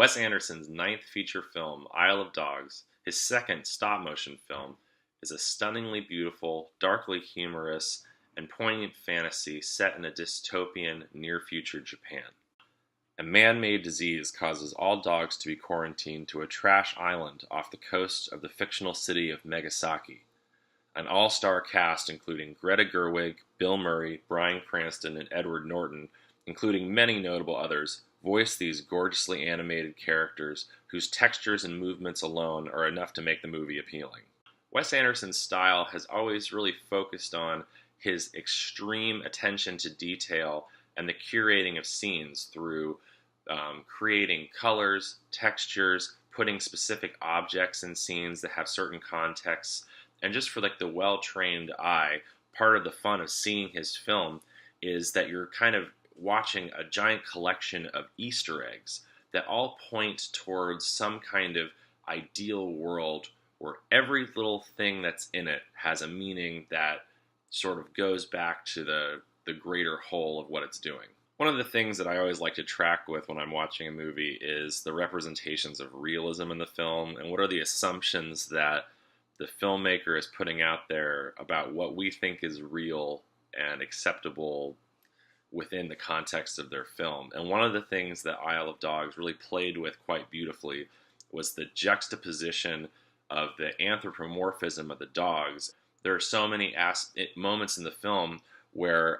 Wes Anderson's ninth feature film, Isle of Dogs, his second stop-motion film, is a stunningly beautiful, darkly humorous, and poignant fantasy set in a dystopian, near-future Japan. A man-made disease causes all dogs to be quarantined to a trash island off the coast of the fictional city of Megasaki. An all-star cast including Greta Gerwig, Bill Murray, Bryan Cranston, and Edward Norton, including many notable others, voice these gorgeously animated characters whose textures and movements alone are enough to make the movie appealing. Wes Anderson's style has always really focused on his extreme attention to detail and the curating of scenes through creating colors, textures, putting specific objects in scenes that have certain contexts, and just for like the well-trained eye, part of the fun of seeing his film is that you're kind of watching a giant collection of Easter eggs that all point towards some kind of ideal world where every little thing that's in it has a meaning that sort of goes back to the greater whole of what it's doing. One of the things that I always like to track with when I'm watching a movie is the representations of realism in the film and what are the assumptions that the filmmaker is putting out there about what we think is real and acceptable within the context of their film. And one of the things that Isle of Dogs really played with quite beautifully was the juxtaposition of the anthropomorphism of the dogs. There are so many moments in the film where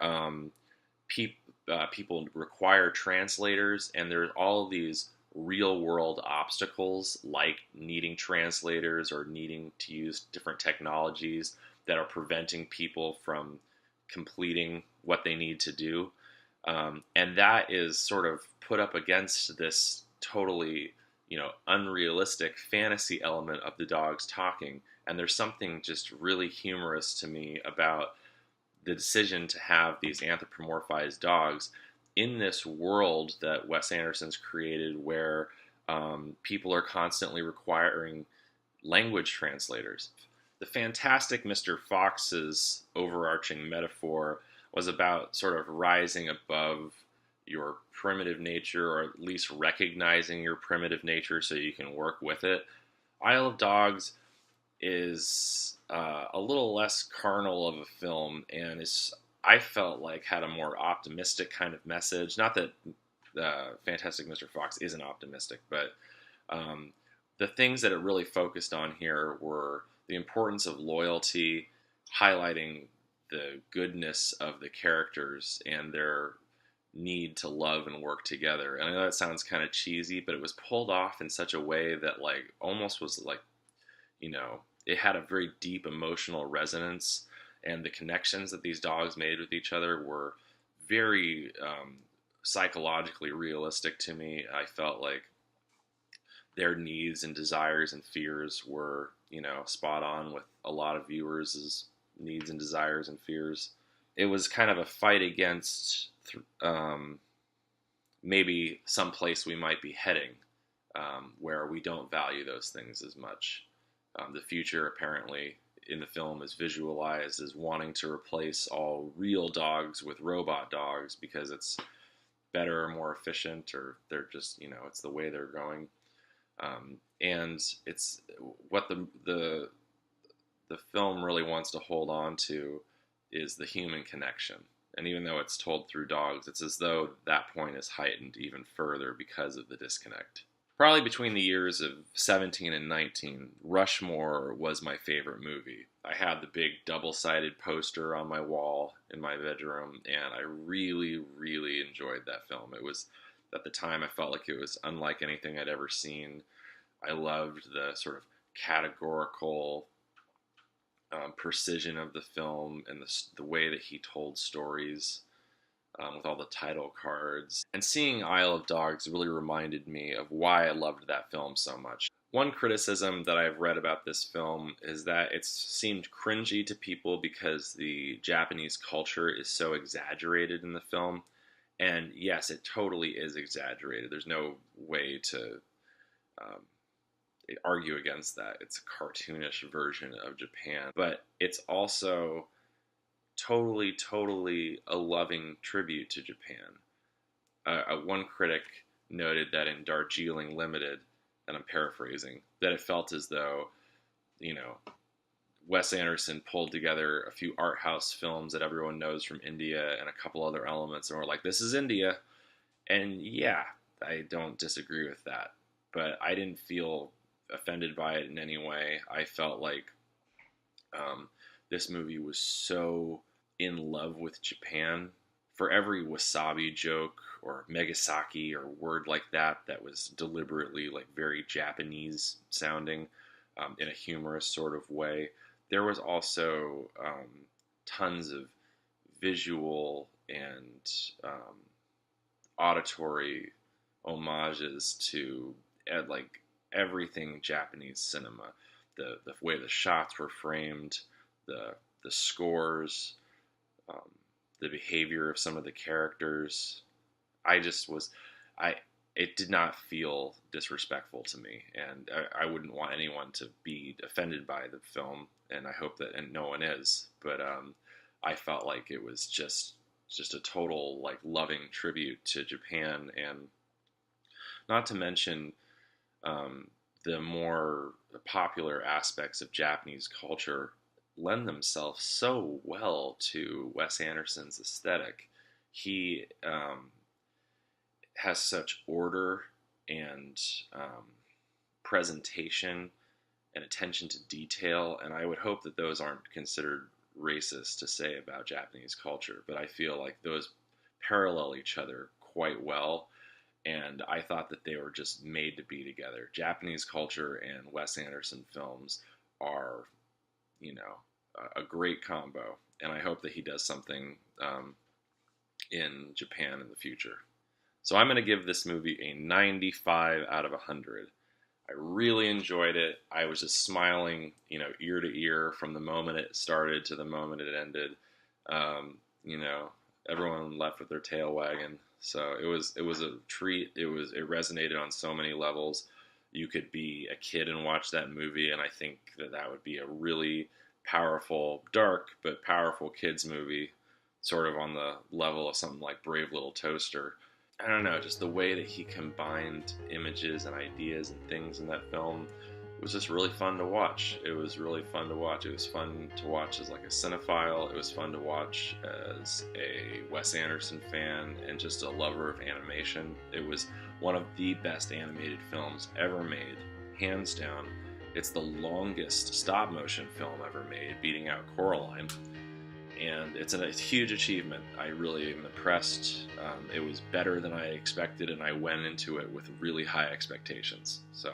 people require translators, and there's all of these real-world obstacles like needing translators or needing to use different technologies that are preventing people from completing what they need to do. And that is sort of put up against this totally, unrealistic fantasy element of the dogs talking. And there's something just really humorous to me about the decision to have these anthropomorphized dogs in this world that Wes Anderson's created where people are constantly requiring language translators. The Fantastic Mr. Fox's overarching metaphor was about sort of rising above your primitive nature, or at least recognizing your primitive nature so you can work with it. Isle of Dogs is a little less carnal of a film, and I felt like had a more optimistic kind of message. Not that Fantastic Mr. Fox isn't optimistic, but the things that it really focused on here were the importance of loyalty, highlighting the goodness of the characters and their need to love and work together. And I know that sounds kind of cheesy, but it was pulled off in such a way that like almost was like, it had a very deep emotional resonance, and the connections that these dogs made with each other were very psychologically realistic to me. I felt like their needs and desires and fears were, spot on with a lot of viewers' needs and desires and fears. It was kind of a fight against maybe some place we might be heading where we don't value those things as much. The future apparently in the film is visualized as wanting to replace all real dogs with robot dogs because it's better or more efficient, or they're just, it's the way they're going. And it's what the film really wants to hold on to is the human connection. And even though it's told through dogs, it's as though that point is heightened even further because of the disconnect. Probably between the years of 17 and 19, Rushmore was my favorite movie. I had the big double-sided poster on my wall in my bedroom, and I really, really enjoyed that film. It was, at the time, I felt like it was unlike anything I'd ever seen. I loved the sort of categorical precision of the film and the way that he told stories with all the title cards. And seeing Isle of Dogs really reminded me of why I loved that film so much. One criticism that I've read about this film is that it seemed cringy to people because the Japanese culture is so exaggerated in the film. And yes, it totally is exaggerated. There's no way to argue against that. It's a cartoonish version of Japan, but it's also totally a loving tribute to Japan. One critic noted that in Darjeeling Limited, and I'm paraphrasing, that it felt as though, you know, Wes Anderson pulled together a few art house films that everyone knows from India and a couple other elements, and we're like, this is India. And yeah, I don't disagree with that. But I didn't feel offended by it in any way. I felt like this movie was so in love with Japan. For every wasabi joke or megasaki or word like that that was deliberately like very Japanese sounding in a humorous sort of way, there was also tons of visual and auditory homages to like everything Japanese cinema. The way the shots were framed, the scores, um, the behavior of some of the characters. I just was, I it did not feel disrespectful to me, and I wouldn't want anyone to be offended by the film, and I hope that and no one is. But I felt like it was just a total like loving tribute to Japan, and not to mention the more popular aspects of Japanese culture lend themselves so well to Wes Anderson's aesthetic. He has such order and presentation and attention to detail, and I would hope that those aren't considered racist to say about Japanese culture, but I feel like those parallel each other quite well, and I thought that they were just made to be together. Japanese culture and Wes Anderson films are, you know, a great combo, and I hope that he does something in Japan in the future. So I'm going to give this movie a 95 out of 100. I really enjoyed it. I was just smiling, you know, ear to ear from the moment it started to the moment it ended. You know, everyone left with their tail wagging. So it was a treat. It resonated on so many levels. You could be a kid and watch that movie, and I think that would be a really powerful, dark but powerful kids movie, sort of on the level of something like Brave Little Toaster. I don't know, just the way that he combined images and ideas and things in that film was just really fun to watch. It was really fun to watch. It was fun to watch as like a cinephile. It was fun to watch as a Wes Anderson fan and just a lover of animation. It was one of the best animated films ever made, hands down. It's the longest stop motion film ever made, beating out Coraline. And it's a huge achievement. I really am impressed. It was better than I expected, and I went into it with really high expectations. So